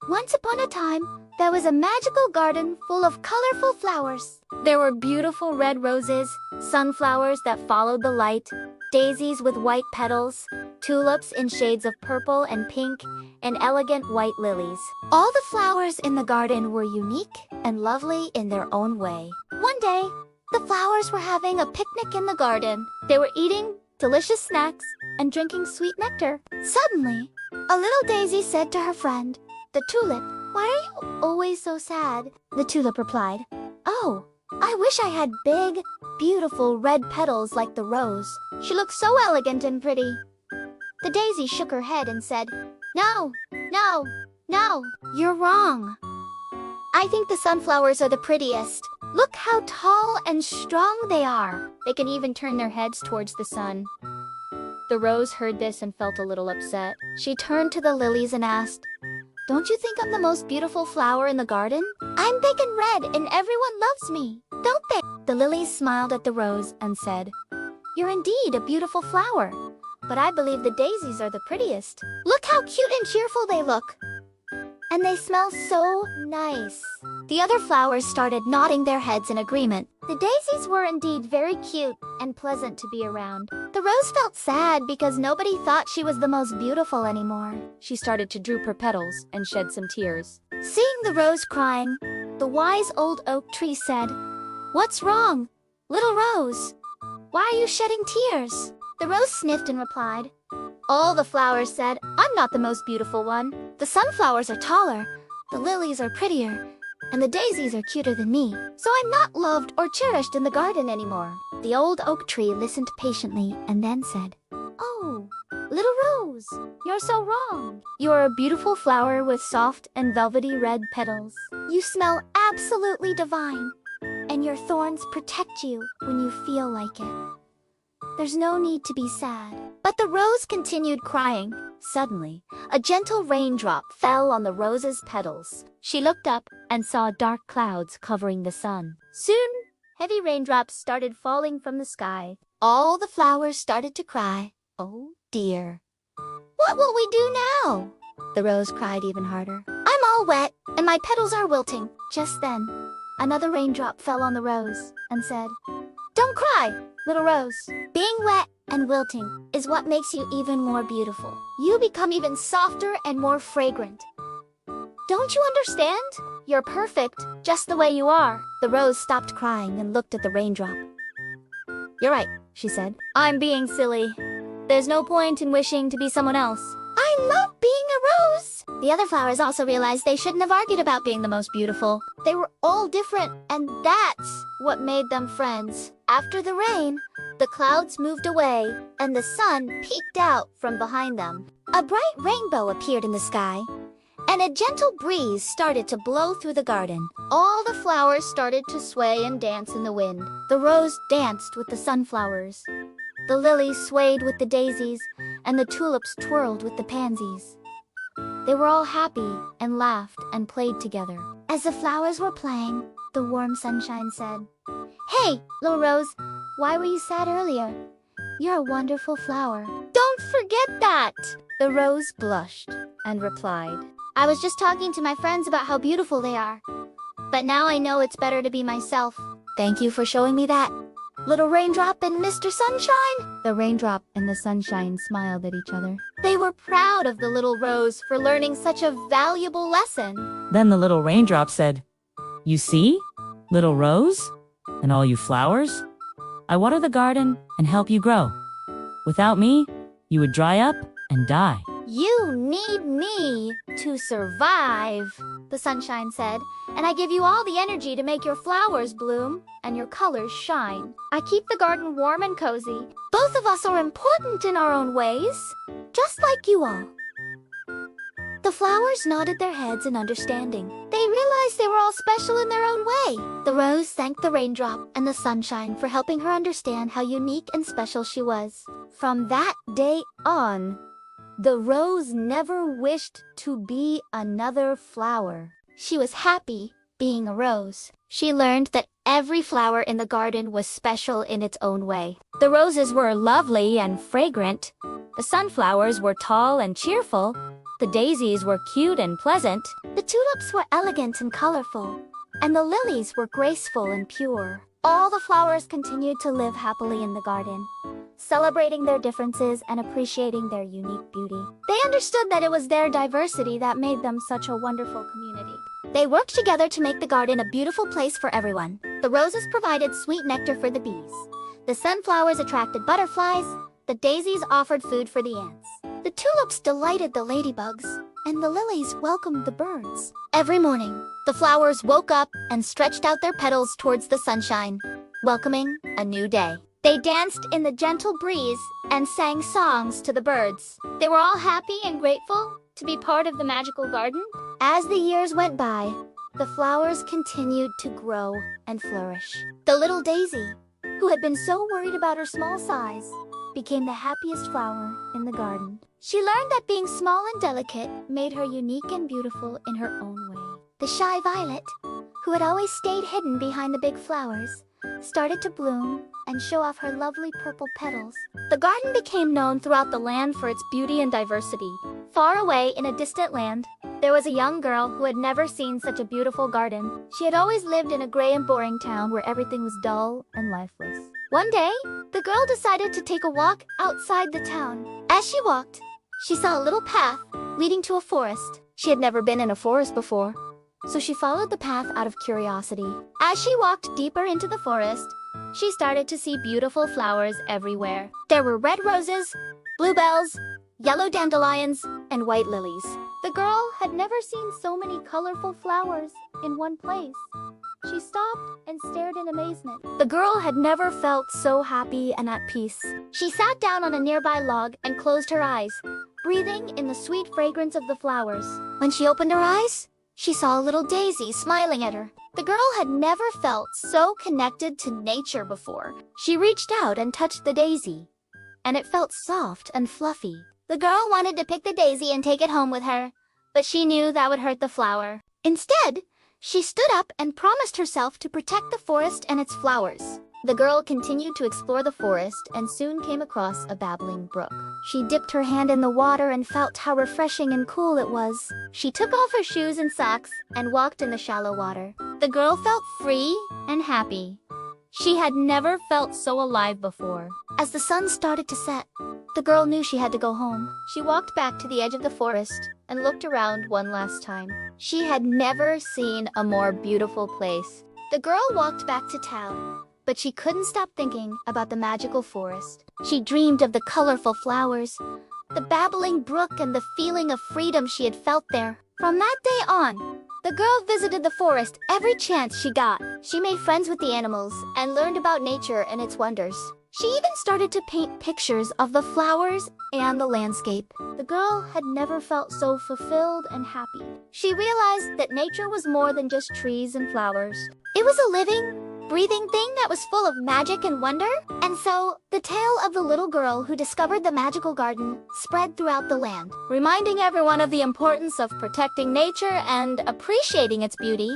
Once upon a time, there was a magical garden full of colorful flowers. There were beautiful red roses, sunflowers that followed the light, daisies with white petals, tulips in shades of purple and pink, and elegant white lilies. All the flowers in the garden were unique and lovely in their own way. One day, the flowers were having a picnic in the garden. They were eating delicious snacks and drinking sweet nectar. Suddenly, a little daisy said to her friend, the tulip, "Why are you always so sad?" The tulip replied, "Oh, I wish I had big, beautiful red petals like the rose. She looks so elegant and pretty." The daisy shook her head and said, "No, no, no, you're wrong. I think the sunflowers are the prettiest. Look how tall and strong they are. They can even turn their heads towards the sun." The rose heard this and felt a little upset. She turned to the lilies and asked, "Don't you think I'm the most beautiful flower in the garden? I'm big and red and everyone loves me, don't they?" The lilies smiled at the rose and said, "You're indeed a beautiful flower, but I believe the daisies are the prettiest. Look how cute and cheerful they look. And they smell so nice." The other flowers started nodding their heads in agreement. The daisies were indeed very cute and pleasant to be around. The rose felt sad because nobody thought she was the most beautiful anymore. She started to droop her petals and shed some tears. Seeing the rose crying, the wise old oak tree said, "What's wrong, little rose? Why are you shedding tears?" The rose sniffed and replied, "All the flowers said, I'm not the most beautiful one. The sunflowers are taller, the lilies are prettier, and the daisies are cuter than me. So I'm not loved or cherished in the garden anymore." The old oak tree listened patiently and then said, "Oh, little rose, you're so wrong. You are a beautiful flower with soft and velvety red petals. You smell absolutely divine, and your thorns protect you when you feel like it. There's no need to be sad." But the rose continued crying. Suddenly, a gentle raindrop fell on the rose's petals. She looked up and saw dark clouds covering the sun. Soon, heavy raindrops started falling from the sky. All the flowers started to cry. "Oh dear. What will we do now?" The rose cried even harder. "I'm all wet and my petals are wilting." Just then, another raindrop fell on the rose and said, "Don't cry, little rose. Being wet and wilting is what makes you even more beautiful. You become even softer and more fragrant. Don't you understand? You're perfect, just the way you are." The rose stopped crying and looked at the raindrop. "You're right," she said. "I'm being silly. There's no point in wishing to be someone else. I love being a rose." The other flowers also realized they shouldn't have argued about being the most beautiful. They were all different, and that's what made them friends. After the rain, the clouds moved away, and the sun peeked out from behind them. A bright rainbow appeared in the sky, and a gentle breeze started to blow through the garden. All the flowers started to sway and dance in the wind. The rose danced with the sunflowers. The lilies swayed with the daisies, and the tulips twirled with the pansies. They were all happy and laughed and played together. As the flowers were playing, the warm sunshine said, "Hey, little rose, why were you sad earlier? You're a wonderful flower." "Don't forget that!" The rose blushed and replied, "I was just talking to my friends about how beautiful they are. But now I know it's better to be myself. Thank you for showing me that, little raindrop and Mr. Sunshine." The raindrop and the sunshine smiled at each other. They were proud of the little rose for learning such a valuable lesson. Then the little raindrop said, "You see, little rose, and all you flowers? I water the garden and help you grow. Without me, you would dry up and die." "You need me to survive," the sunshine said, "and I give you all the energy to make your flowers bloom and your colors shine. I keep the garden warm and cozy. Both of us are important in our own ways, just like you all." The flowers nodded their heads in understanding. They realized they were all special in their own way. The rose thanked the raindrop and the sunshine for helping her understand how unique and special she was. From that day on, the rose never wished to be another flower. She was happy being a rose. She learned that every flower in the garden was special in its own way. The roses were lovely and fragrant. The sunflowers were tall and cheerful. The daisies were cute and pleasant. The tulips were elegant and colorful, and the lilies were graceful and pure. All the flowers continued to live happily in the garden, celebrating their differences and appreciating their unique beauty. They understood that it was their diversity that made them such a wonderful community. They worked together to make the garden a beautiful place for everyone. The roses provided sweet nectar for the bees. The sunflowers attracted butterflies. The daisies offered food for the ants. The tulips delighted the ladybugs, and the lilies welcomed the birds. Every morning, the flowers woke up and stretched out their petals towards the sunshine, welcoming a new day. They danced in the gentle breeze and sang songs to the birds. They were all happy and grateful to be part of the magical garden. As the years went by, the flowers continued to grow and flourish. The little daisy, who had been so worried about her small size, became the happiest flower in the garden. She learned that being small and delicate made her unique and beautiful in her own way. The shy violet, who had always stayed hidden behind the big flowers, started to bloom and show off her lovely purple petals. The garden became known throughout the land for its beauty and diversity. Far away in a distant land, there was a young girl who had never seen such a beautiful garden. She had always lived in a gray and boring town where everything was dull and lifeless. One day, the girl decided to take a walk outside the town. As she walked, she saw a little path leading to a forest. She had never been in a forest before, so she followed the path out of curiosity. As she walked deeper into the forest, she started to see beautiful flowers everywhere. There were red roses, bluebells, yellow dandelions, and white lilies. The girl had never seen so many colorful flowers in one place. She stopped and stared in amazement. The girl had never felt so happy and at peace. She sat down on a nearby log and closed her eyes, breathing in the sweet fragrance of the flowers. When she opened her eyes, she saw a little daisy smiling at her. The girl had never felt so connected to nature before. She reached out and touched the daisy, and it felt soft and fluffy. The girl wanted to pick the daisy and take it home with her, but she knew that would hurt the flower. Instead, she stood up and promised herself to protect the forest and its flowers. The girl continued to explore the forest and soon came across a babbling brook. She dipped her hand in the water and felt how refreshing and cool it was. She took off her shoes and socks and walked in the shallow water. The girl felt free and happy. She had never felt so alive before. As the sun started to set, the girl knew she had to go home. She walked back to the edge of the forest and looked around one last time. She had never seen a more beautiful place. The girl walked back to town, but she couldn't stop thinking about the magical forest. She dreamed of the colorful flowers, the babbling brook, and the feeling of freedom she had felt there. From that day on, the girl visited the forest every chance she got. She made friends with the animals and learned about nature and its wonders. She even started to paint pictures of the flowers and the landscape. The girl had never felt so fulfilled and happy. She realized that nature was more than just trees and flowers. It was a living, breathing thing that was full of magic and wonder. And so, the tale of the little girl who discovered the magical garden spread throughout the land, reminding everyone of the importance of protecting nature and appreciating its beauty.